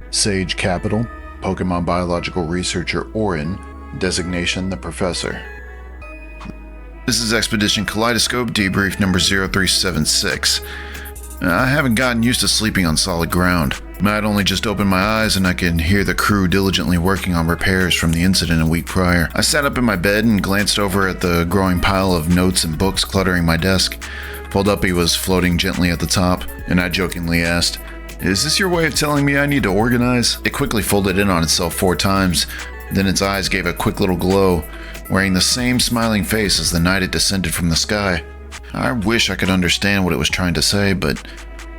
Sage Capital, Pokemon Biological Researcher Oren, designation the Professor. This is Expedition Kaleidoscope debrief number 0376. I haven't gotten used to sleeping on solid ground. I'd only just opened my eyes and I could hear the crew diligently working on repairs from the incident a week prior. I sat up in my bed and glanced over at the growing pile of notes and books cluttering my desk. Folduppy was floating gently at the top, and I jokingly asked, "Is this your way of telling me I need to organize?" It quickly folded in on itself 4 times, then its eyes gave a quick little glow, wearing the same smiling face as the night it descended from the sky. I wish I could understand what it was trying to say, but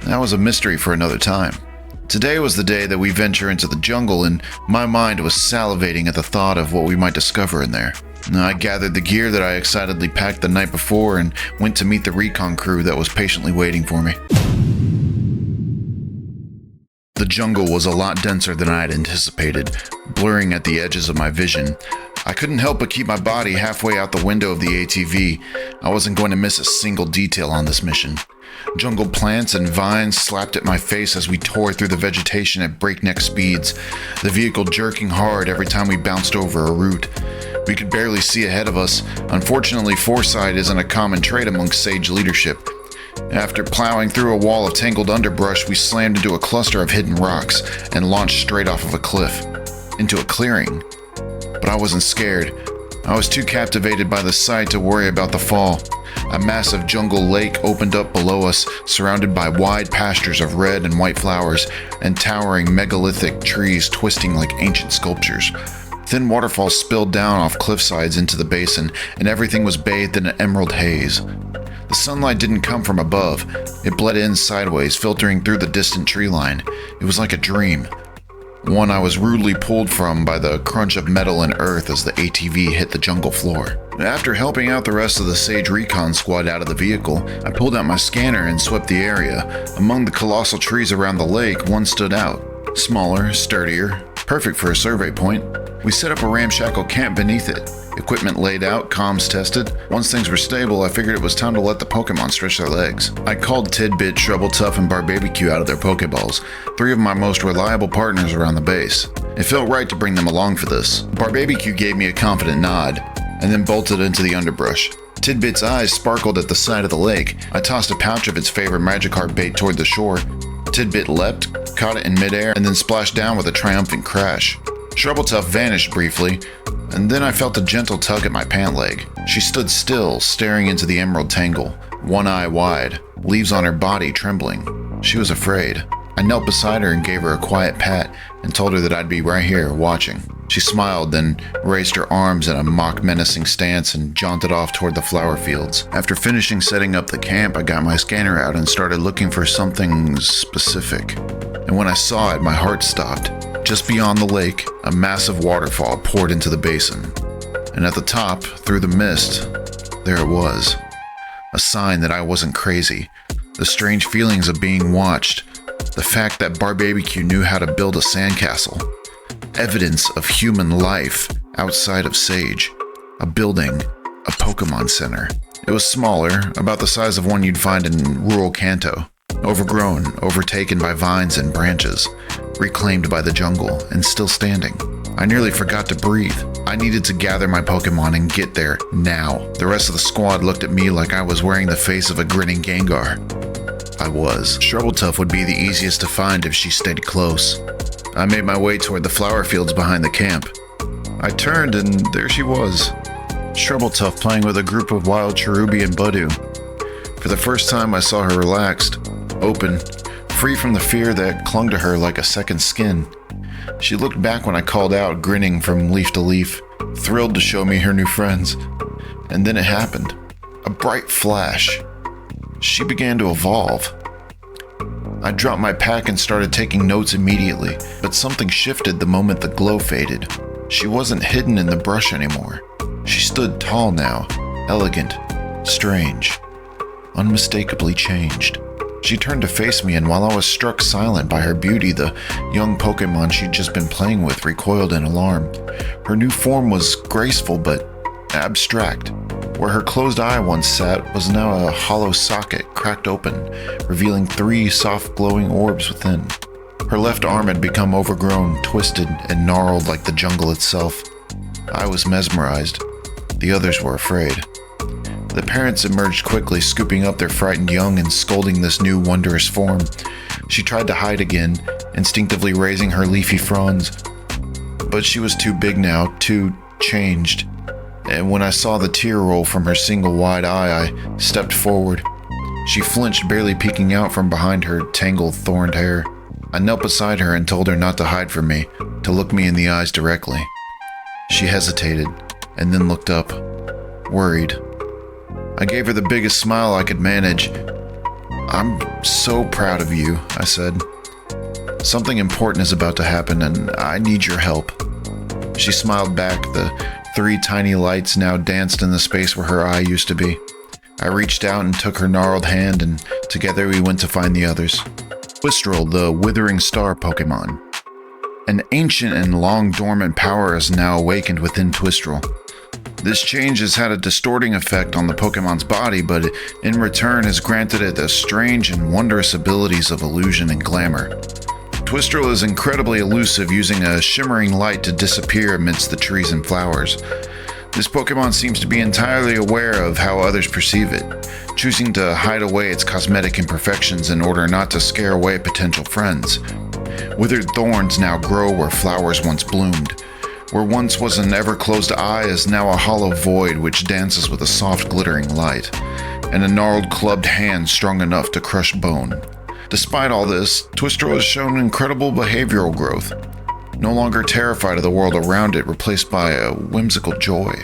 that was a mystery for another time. Today was the day that we venture into the jungle, and my mind was salivating at the thought of what we might discover in there. I gathered the gear that I excitedly packed the night before and went to meet the recon crew that was patiently waiting for me. The jungle was a lot denser than I had anticipated, blurring at the edges of my vision. I couldn't help but keep my body halfway out the window of the ATV. I wasn't going to miss a single detail on this mission. Jungle plants and vines slapped at my face as we tore through the vegetation at breakneck speeds, the vehicle jerking hard every time we bounced over a root. We could barely see ahead of us. Unfortunately, foresight isn't a common trait amongst Sage leadership. After plowing through a wall of tangled underbrush, we slammed into a cluster of hidden rocks and launched straight off of a cliff, into a clearing. But I wasn't scared. I was too captivated by the sight to worry about the fall. A massive jungle lake opened up below us, surrounded by wide pastures of red and white flowers and towering megalithic trees twisting like ancient sculptures. Thin waterfalls spilled down off cliffsides into the basin, and everything was bathed in an emerald haze. The sunlight didn't come from above. It bled in sideways, filtering through the distant tree line. It was like a dream. One I was rudely pulled from by the crunch of metal and earth as the ATV hit the jungle floor. After helping out the rest of the Sage Recon squad out of the vehicle, I pulled out my scanner and swept the area. Among the colossal trees around the lake, one stood out. Smaller, sturdier, perfect for a survey point. We set up a ramshackle camp beneath it. Equipment laid out, comms tested. Once things were stable, I figured it was time to let the Pokemon stretch their legs. I called Tidbit, Shrubbletough, and Barbabiecue out of their Pokeballs, 3 of my most reliable partners around the base. It felt right to bring them along for this. Barbabiecue gave me a confident nod, and then bolted into the underbrush. Tidbit's eyes sparkled at the sight of the lake. I tossed a pouch of its favorite Magikarp bait toward the shore. Tidbit leapt, caught it in midair, and then splashed down with a triumphant crash. Shrubbletough vanished briefly, and then I felt a gentle tug at my pant leg. She stood still, staring into the emerald tangle, one eye wide, leaves on her body trembling. She was afraid. I knelt beside her and gave her a quiet pat and told her that I'd be right here, watching. She smiled, then raised her arms in a mock menacing stance and jaunted off toward the flower fields. After finishing setting up the camp, I got my scanner out and started looking for something specific. And when I saw it, my heart stopped. Just beyond the lake, a massive waterfall poured into the basin. And at the top, through the mist, there it was. A sign that I wasn't crazy. The strange feelings of being watched. The fact that Barbabiecue knew how to build a sandcastle. Evidence of human life outside of Sage. A building. A Pokemon Center. It was smaller, about the size of one you'd find in rural Kanto. Overgrown, overtaken by vines and branches. Reclaimed by the jungle, and still standing. I nearly forgot to breathe. I needed to gather my Pokemon and get there, now. The rest of the squad looked at me like I was wearing the face of a grinning Gengar. I was. Shrubbletough would be the easiest to find if she stayed close. I made my way toward the flower fields behind the camp. I turned and there she was. Shrubbletough playing with a group of wild Cherubi and Budew. For the first time I saw her relaxed, open, free from the fear that clung to her like a second skin. She looked back when I called out, grinning from leaf to leaf, thrilled to show me her new friends. And then it happened. A bright flash. She began to evolve. I dropped my pack and started taking notes immediately, but something shifted the moment the glow faded. She wasn't hidden in the brush anymore. She stood tall now, elegant, strange, unmistakably changed. She turned to face me, and while I was struck silent by her beauty, the young Pokemon she'd just been playing with recoiled in alarm. Her new form was graceful but abstract, Where her closed eye once sat was now a hollow socket cracked open, revealing 3 soft glowing orbs within. Her left arm had become overgrown, twisted, and gnarled like the jungle itself. I was mesmerized. The others were afraid. The parents emerged quickly, scooping up their frightened young and scolding this new wondrous form. She tried to hide again, instinctively raising her leafy fronds. But she was too big now, too changed. And when I saw the tear roll from her single wide eye, I stepped forward. She flinched, barely peeking out from behind her tangled, thorned hair. I knelt beside her and told her not to hide from me, to look me in the eyes directly. She hesitated, and then looked up, worried. I gave her the biggest smile I could manage. "I'm so proud of you," I said. "Something important is about to happen, and I need your help." She smiled back. The 3 tiny lights now danced in the space where her eye used to be. I reached out and took her gnarled hand, and together we went to find the others. Twistrel, the Withering Star Pokemon. An ancient and long dormant power is now awakened within Twistrel. This change has had a distorting effect on the Pokemon's body, but in return has granted it the strange and wondrous abilities of illusion and glamour. Twistrel is incredibly elusive, using a shimmering light to disappear amidst the trees and flowers. This Pokemon seems to be entirely aware of how others perceive it, choosing to hide away its cosmetic imperfections in order not to scare away potential friends. Withered thorns now grow where flowers once bloomed. Where once was an ever-closed eye is now a hollow void which dances with a soft glittering light, and a gnarled clubbed hand strong enough to crush bone. Despite all this, Twistrel has shown incredible behavioral growth, no longer terrified of the world around it, replaced by a whimsical joy,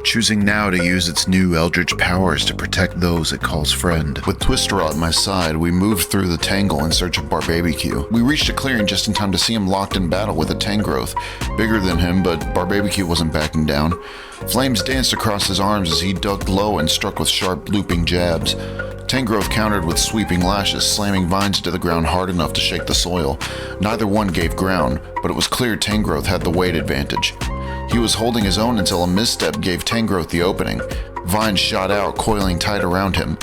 choosing now to use its new eldritch powers to protect those it calls friend. With Twistrel at my side, we moved through the tangle in search of BarbabiQ. We reached a clearing just in time to see him locked in battle with a Tangrowth, bigger than him, but BarbabiQ wasn't backing down. Flames danced across his arms as he ducked low and struck with sharp, looping jabs. Tangrowth countered with sweeping lashes, slamming vines into the ground hard enough to shake the soil. Neither one gave ground, but it was clear Tangrowth had the weight advantage. He was holding his own until a misstep gave Tangrowth the opening. Vines shot out, coiling tight around him.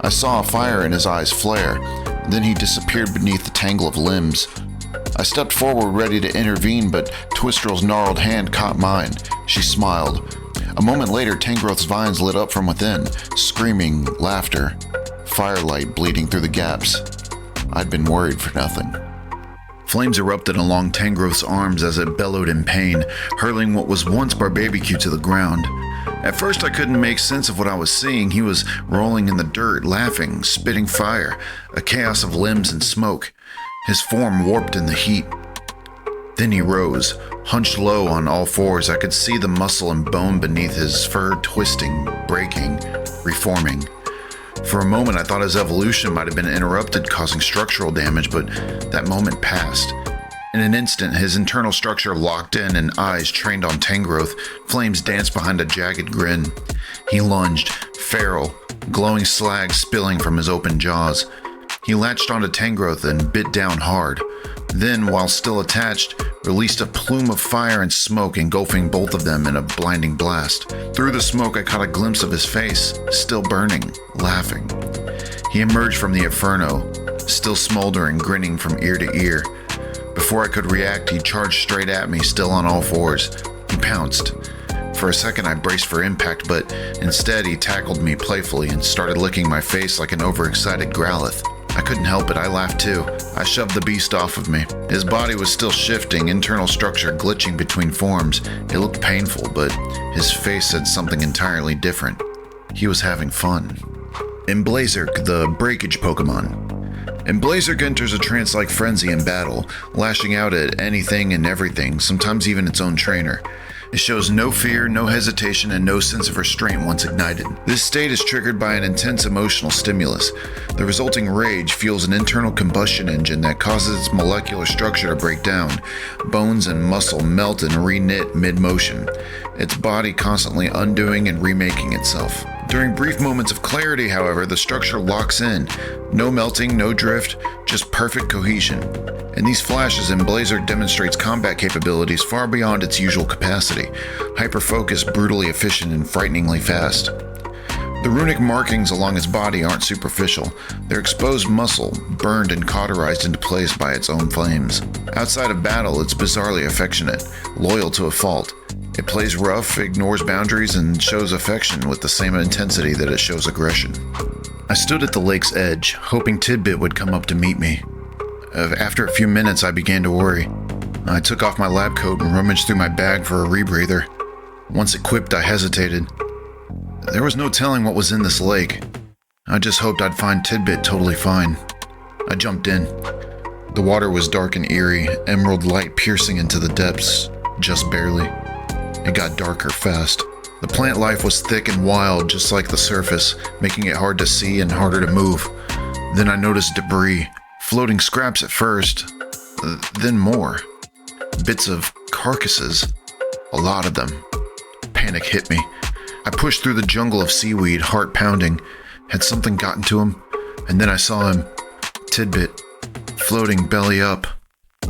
I saw a fire in his eyes flare. Then he disappeared beneath the tangle of limbs. I stepped forward ready to intervene, but Twistrel's gnarled hand caught mine. She smiled. A moment later, Tangrowth's vines lit up from within, screaming, laughter, firelight bleeding through the gaps. I'd been worried for nothing. Flames erupted along Tangrowth's arms as it bellowed in pain, hurling what was once BarbabiQ to the ground. At first I couldn't make sense of what I was seeing. He was rolling in the dirt, laughing, spitting fire, a chaos of limbs and smoke. His form warped in the heat. Then he rose, hunched low on all fours. I could see the muscle and bone beneath his fur twisting, breaking, reforming. For a moment I thought his evolution might have been interrupted, causing structural damage, but that moment passed. In an instant, his internal structure locked in and eyes trained on Tangrowth. Flames danced behind a jagged grin. He lunged, feral, glowing slag spilling from his open jaws. He latched onto Tangrowth and bit down hard. Then, while still attached, released a plume of fire and smoke, engulfing both of them in a blinding blast. Through the smoke I caught a glimpse of his face, still burning, laughing. He emerged from the inferno, still smoldering, grinning from ear to ear. Before I could react, he charged straight at me, still on all fours. He pounced. For a second I braced for impact, but instead he tackled me playfully and started licking my face like an overexcited Growlithe. I couldn't help it, I laughed too. I shoved the beast off of me. His body was still shifting, internal structure glitching between forms. It looked painful, but his face said something entirely different. He was having fun. Emblazerk, the breakage Pokemon. Emblazerk enters a trance-like frenzy in battle, lashing out at anything and everything, sometimes even its own trainer. It shows no fear, no hesitation, and no sense of restraint once ignited. This state is triggered by an intense emotional stimulus. The resulting rage fuels an internal combustion engine that causes its molecular structure to break down. Bones and muscle melt and reknit mid-motion, its body constantly undoing and remaking itself. During brief moments of clarity, however, the structure locks in. No melting, no drift, just perfect cohesion. In these flashes, Emblazerk demonstrates combat capabilities far beyond its usual capacity. Hyper-focused, brutally efficient, and frighteningly fast. The runic markings along its body aren't superficial. They're exposed muscle, burned and cauterized into place by its own flames. Outside of battle, it's bizarrely affectionate, loyal to a fault. It plays rough, ignores boundaries, and shows affection with the same intensity that it shows aggression. I stood at the lake's edge, hoping Tidbit would come up to meet me. After a few minutes, I began to worry. I took off my lab coat and rummaged through my bag for a rebreather. Once equipped, I hesitated. There was no telling what was in this lake. I just hoped I'd find Tidbit totally fine. I jumped in. The water was dark and eerie, emerald light piercing into the depths, just barely. It got darker fast. The plant life was thick and wild, just like the surface, making it hard to see and harder to move. Then I noticed debris, floating scraps at first, then more. Bits of carcasses, a lot of them. Panic hit me. I pushed through the jungle of seaweed, heart pounding. Had something gotten to him? And then I saw him, Tidbit, floating belly up,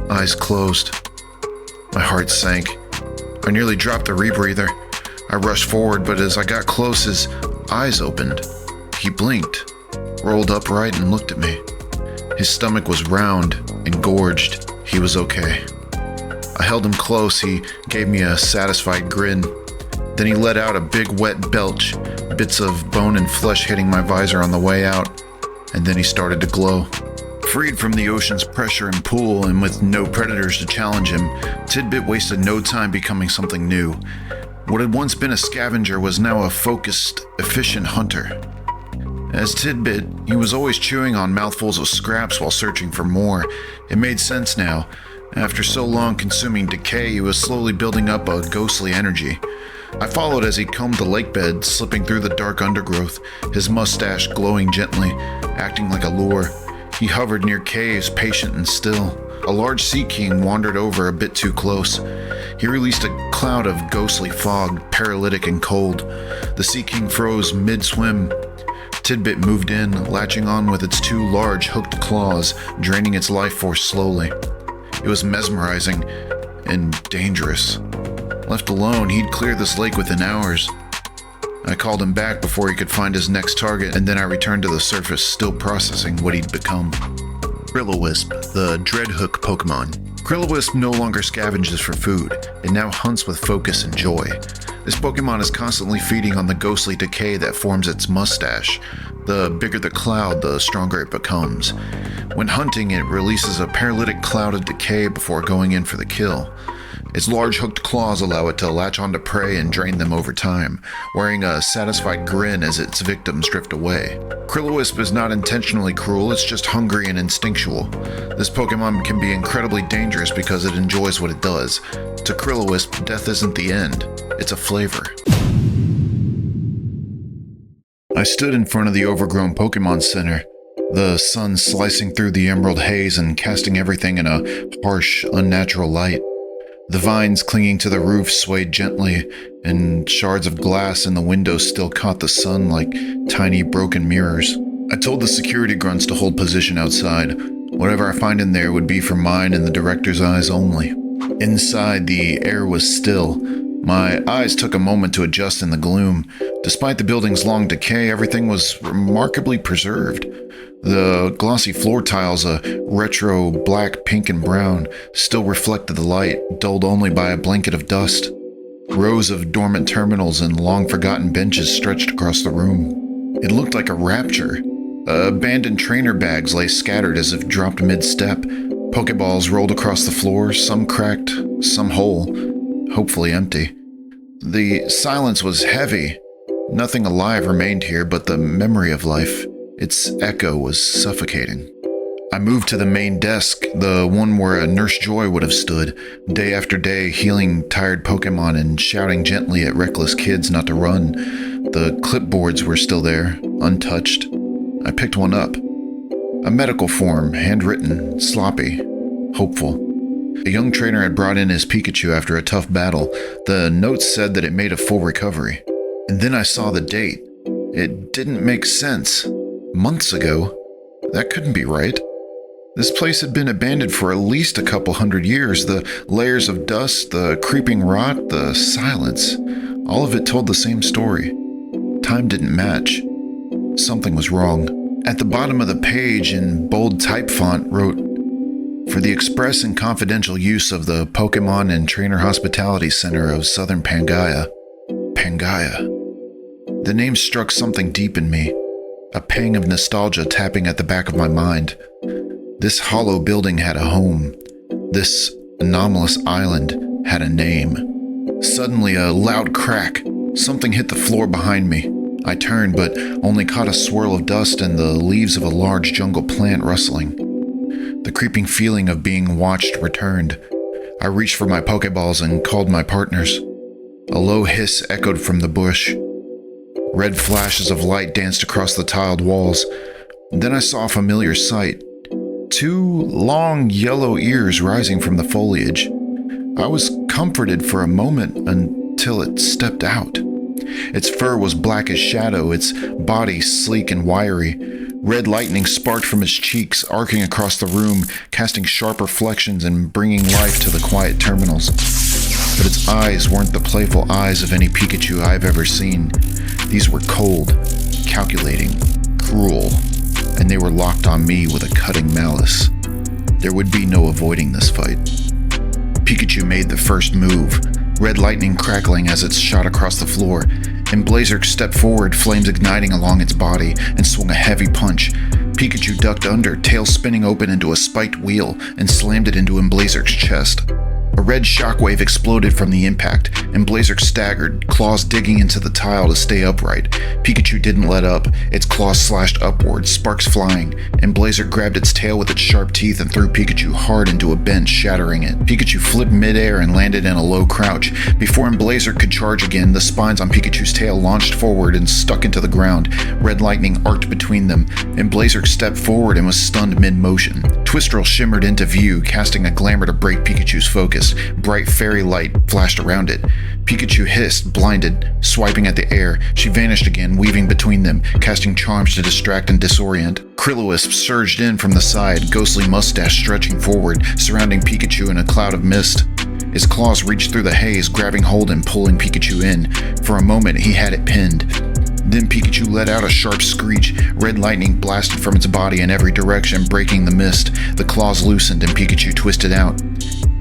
eyes closed. My heart sank. I nearly dropped the rebreather. I rushed forward, but as I got close, his eyes opened. He blinked, rolled upright, and looked at me. His stomach was round, engorged. He was okay. I held him close. He gave me a satisfied grin. Then he let out a big wet belch, bits of bone and flesh hitting my visor on the way out, and then he started to glow. Freed from the ocean's pressure and pull, and with no predators to challenge him, Tidbit wasted no time becoming something new. What had once been a scavenger was now a focused, efficient hunter. As Tidbit, he was always chewing on mouthfuls of scraps while searching for more. It made sense now. After so long consuming decay, he was slowly building up a ghostly energy. I followed as he combed the lake bed, slipping through the dark undergrowth, his mustache glowing gently, acting like a lure. He hovered near caves, patient and still. A large sea king wandered over a bit too close. He released a cloud of ghostly fog, paralytic and cold. The sea king froze mid-swim. Tidbit moved in, latching on with its two large hooked claws, draining its life force slowly. It was mesmerizing and dangerous. Left alone, he'd clear this lake within hours. I called him back before he could find his next target, and then I returned to the surface, still processing what he'd become. Krillowisp, the Dreadhook Pokemon. Krillowisp no longer scavenges for food. It now hunts with focus and joy. This Pokemon is constantly feeding on the ghostly decay that forms its mustache. The bigger the cloud, the stronger it becomes. When hunting, it releases a paralytic cloud of decay before going in for the kill. Its large hooked claws allow it to latch onto prey and drain them over time, wearing a satisfied grin as its victims drift away. Krillowisp is not intentionally cruel, it's just hungry and instinctual. This Pokemon can be incredibly dangerous because it enjoys what it does. To Krillowisp, death isn't the end, it's a flavor. I stood in front of the overgrown Pokemon Center, the sun slicing through the emerald haze and casting everything in a harsh, unnatural light. The vines clinging to the roof swayed gently, and shards of glass in the windows still caught the sun like tiny broken mirrors. I told the security grunts to hold position outside. Whatever I find in there would be for mine and the director's eyes only. Inside, the air was still. My eyes took a moment to adjust in the gloom. Despite the building's long decay, everything was remarkably preserved. The glossy floor tiles, a retro black, pink, and brown, still reflected the light, dulled only by a blanket of dust. Rows of dormant terminals and long-forgotten benches stretched across the room. It looked like a rapture. Abandoned trainer bags lay scattered as if dropped mid-step. Pokeballs rolled across the floor, some cracked, some whole, hopefully empty. The silence was heavy. Nothing alive remained here but the memory of life. Its echo was suffocating. I moved to the main desk, the one where a Nurse Joy would have stood, day after day healing tired Pokemon and shouting gently at reckless kids not to run. The clipboards were still there, untouched. I picked one up. A medical form, handwritten, sloppy, hopeful. A young trainer had brought in his Pikachu after a tough battle. The notes said that it made a full recovery. And then I saw the date. It didn't make sense. Months ago? That couldn't be right. This place had been abandoned for at least a couple hundred years. The layers of dust, the creeping rot, the silence. All of it told the same story. time didn't match. Something was wrong. At the bottom of the page, in bold type font, wrote, "For the express and confidential use of the Pokemon and Trainer Hospitality Center of Southern Pangaia." Pangaia. The name struck something deep in me, a pang of nostalgia tapping at the back of my mind. This hollow building had a home. This anomalous island had a name. Suddenly, a loud crack. Something hit the floor behind me. I turned, but only caught a swirl of dust and the leaves of a large jungle plant rustling. The creeping feeling of being watched returned. I reached for my Pokeballs and called my partners. A low hiss echoed from the bush. Red flashes of light danced across the tiled walls. Then I saw a familiar sight. 2 long yellow ears rising from the foliage. I was comforted for a moment until it stepped out. Its fur was black as shadow, its body sleek and wiry. Red lightning sparked from its cheeks, arcing across the room, casting sharp reflections and bringing life to the quiet terminals. But its eyes weren't the playful eyes of any Pikachu I've ever seen. These were cold, calculating, cruel, and they were locked on me with a cutting malice. There would be no avoiding this fight. Pikachu made the first move, red lightning crackling as it shot across the floor, and Blazerk stepped forward, flames igniting along its body, and swung a heavy punch. Pikachu ducked under, tail spinning open into a spiked wheel, and slammed it into Blazerk's chest. A red shockwave exploded from the impact, and Blazerk staggered, claws digging into the tile to stay upright. Pikachu didn't let up, its claws slashed upward, sparks flying, and Blazerk grabbed its tail with its sharp teeth and threw Pikachu hard into a bench, shattering it. Pikachu flipped midair and landed in a low crouch. Before Blazerk could charge again, the spines on Pikachu's tail launched forward and stuck into the ground. Red lightning arced between them, and Blazerk stepped forward and was stunned mid-motion. Twistrel shimmered into view, casting a glamour to break Pikachu's focus. Bright fairy light flashed around it. Pikachu hissed, blinded, swiping at the air. She vanished again, weaving between them, casting charms to distract and disorient. Krillowisp surged in from the side, ghostly mustache stretching forward, surrounding Pikachu in a cloud of mist. His claws reached through the haze, grabbing hold and pulling Pikachu in. For a moment, he had it pinned. Then Pikachu let out a sharp screech. Red lightning blasted from its body in every direction, breaking the mist. The claws loosened and Pikachu twisted out.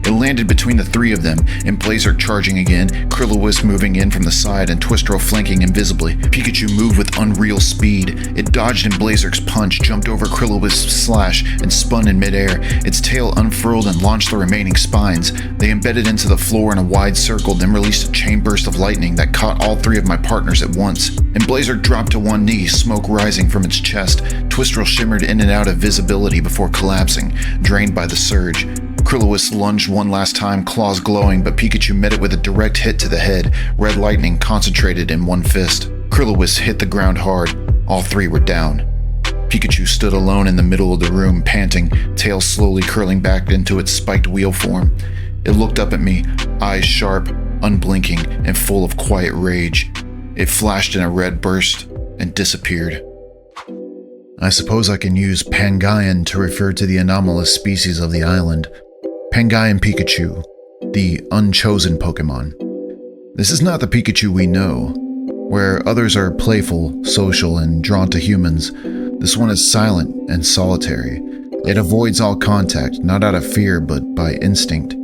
It landed between the 3 of them, and Blazerk charging again, Krillowisp moving in from the side and Twistro flanking invisibly. Pikachu moved with unreal speed. It dodged in Blazerk's punch, jumped over Krillowisp's slash, and spun in midair. Its tail unfurled and launched the remaining spines. They embedded into the floor in a wide circle, then released a chain burst of lightning that caught all 3 of my partners at once. And Blazerk dropped to one knee, smoke rising from its chest. Twistro shimmered in and out of visibility before collapsing, drained by the surge. Krillowisp lunged one last time, claws glowing, but Pikachu met it with a direct hit to the head, red lightning concentrated in one fist. Krillowisp hit the ground hard. All 3 were down. Pikachu stood alone in the middle of the room, panting, tail slowly curling back into its spiked wheel form. It looked up at me, eyes sharp, unblinking, and full of quiet rage. It flashed in a red burst and disappeared. I suppose I can use Pangaian to refer to the anomalous species of the island. Pangaian Pikachu, the unchosen Pokemon. This is not the Pikachu we know. Where others are playful, social, and drawn to humans, this one is silent and solitary. It avoids all contact, not out of fear, but by instinct.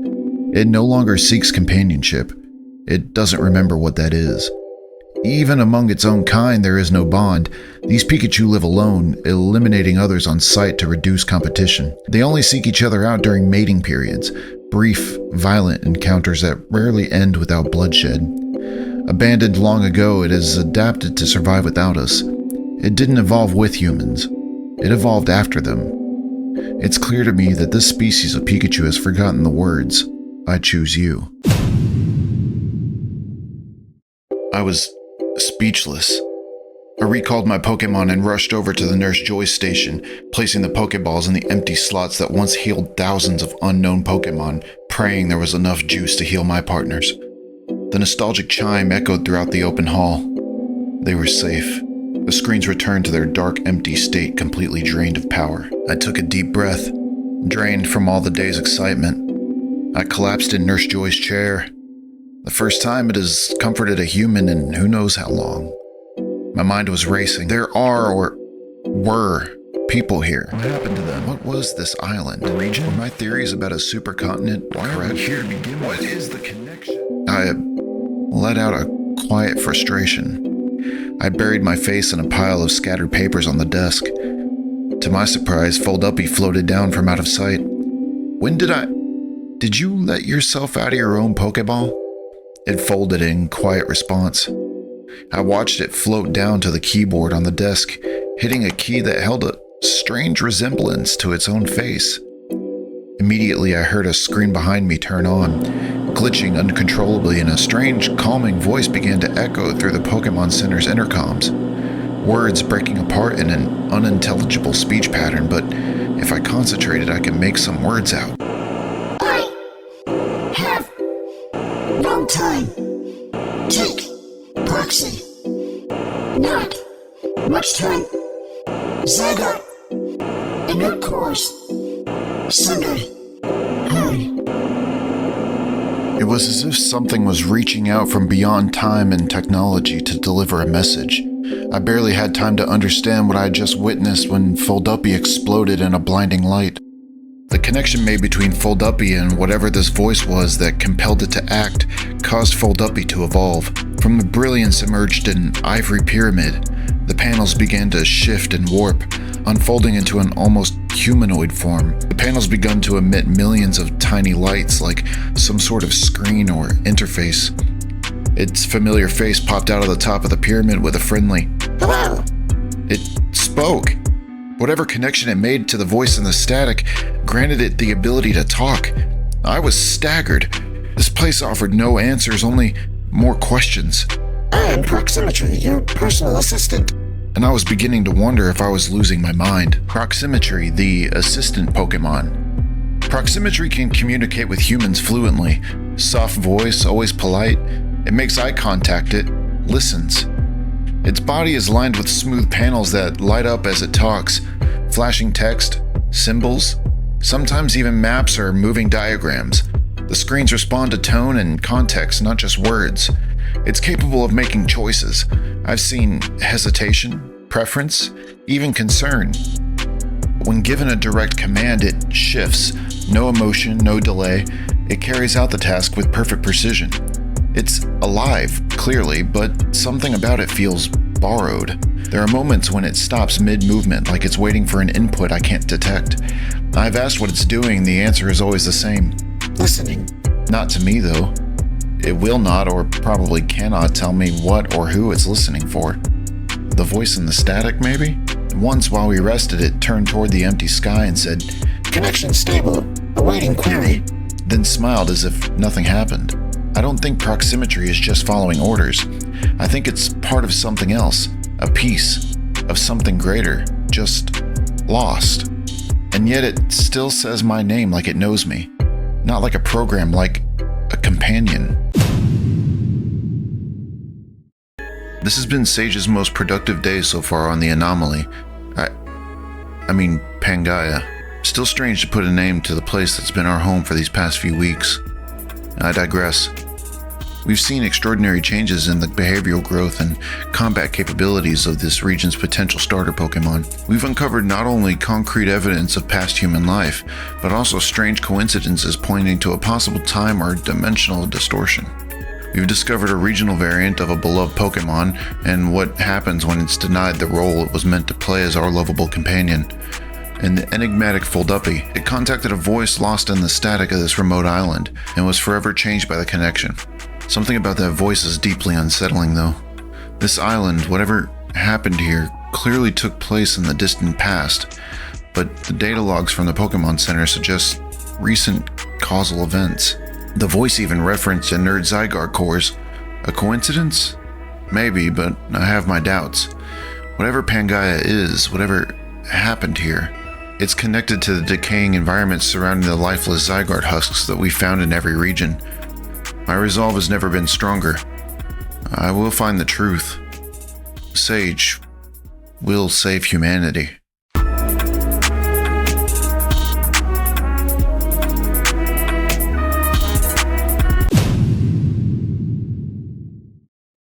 It no longer seeks companionship. It doesn't remember what that is. Even among its own kind, there is no bond. These Pikachu live alone, eliminating others on sight to reduce competition. They only seek each other out during mating periods, brief, violent encounters that rarely end without bloodshed. Abandoned long ago, it has adapted to survive without us. It didn't evolve with humans. It evolved after them. It's clear to me that this species of Pikachu has forgotten the words, "I choose you." I was speechless. I recalled my Pokemon and rushed over to the Nurse Joy's station, placing the Pokeballs in the empty slots that once healed thousands of unknown Pokemon, praying there was enough juice to heal my partners. The nostalgic chime echoed throughout the open hall. They were safe. The screens returned to their dark, empty state, completely drained of power. I took a deep breath, drained from all the day's excitement. I collapsed in Nurse Joy's chair. The first time it has comforted a human in who knows how long. My mind was racing. There are, or were, people here. What happened to them? What was this island? The region? Were my theories about a supercontinent correct? Why are we here to begin with? What is the connection? I let out a quiet frustration. I buried my face in a pile of scattered papers on the desk. To my surprise, Folduppy floated down from out of sight. Did you let yourself out of your own Pokeball? It folded in quiet response. I watched it float down to the keyboard on the desk, hitting a key that held a strange resemblance to its own face. Immediately, I heard a screen behind me turn on, glitching uncontrollably, and a strange, calming voice began to echo through the Pokemon Center's intercoms. Words breaking apart in an unintelligible speech pattern, but if I concentrated, I could make some words out. I have no time. Take proxy. Not much time. Zygarde. Inert cores. Sundered. Hurry. It was as if something was reaching out from beyond time and technology to deliver a message. I barely had time to understand what I had just witnessed when Folduppy exploded in a blinding light. The connection made between Folduppy and whatever this voice was that compelled it to act caused Folduppy to evolve. From the brilliance emerged an ivory pyramid. The panels began to shift and warp, unfolding into an almost humanoid form. The panels began to emit millions of tiny lights like some sort of screen or interface. Its familiar face popped out of the top of the pyramid with a friendly, "Hello!" It spoke. Whatever connection it made to the voice in the static granted it the ability to talk. I was staggered. This place offered no answers, only more questions. I am Proximetry, your personal assistant. And I was beginning to wonder if I was losing my mind. Proximetry, the assistant Pokemon. Proximetry can communicate with humans fluently. Soft voice, always polite. It makes eye contact, it listens. Its body is lined with smooth panels that light up as it talks, flashing text, symbols, sometimes even maps or moving diagrams. The screens respond to tone and context, not just words. It's capable of making choices. I've seen hesitation, preference, even concern. When given a direct command, it shifts. No emotion, no delay. It carries out the task with perfect precision. It's alive, clearly, but something about it feels borrowed. There are moments when it stops mid-movement, like it's waiting for an input I can't detect. I've asked what it's doing, the answer is always the same. Listening. Not to me, though. It will not, or probably cannot, tell me what or who it's listening for. The voice in the static, maybe? Once, while we rested, it turned toward the empty sky and said, "Connection stable. Awaiting query." Then smiled as if nothing happened. I don't think Proximetry is just following orders. I think it's part of something else, a piece of something greater, just lost. And yet it still says my name like it knows me. Not like a program, like a companion. This has been Sage's most productive day so far on the anomaly. Pangaia. Still strange to put a name to the place that's been our home for these past few weeks. I digress. We've seen extraordinary changes in the behavioral growth and combat capabilities of this region's potential starter Pokemon. We've uncovered not only concrete evidence of past human life, but also strange coincidences pointing to a possible time or dimensional distortion. We've discovered a regional variant of a beloved Pokemon and what happens when it's denied the role it was meant to play as our lovable companion. And the enigmatic Folduppy, it contacted a voice lost in the static of this remote island and was forever changed by the connection. Something about that voice is deeply unsettling, though. This island, whatever happened here, clearly took place in the distant past, but the data logs from the Pokemon Center suggest recent causal events. The voice even referenced inert Zygarde cores. A coincidence? Maybe, but I have my doubts. Whatever Pangaia is, whatever happened here, it's connected to the decaying environment surrounding the lifeless Zygarde husks that we found in every region. My resolve has never been stronger. I will find the truth. Sage will save humanity.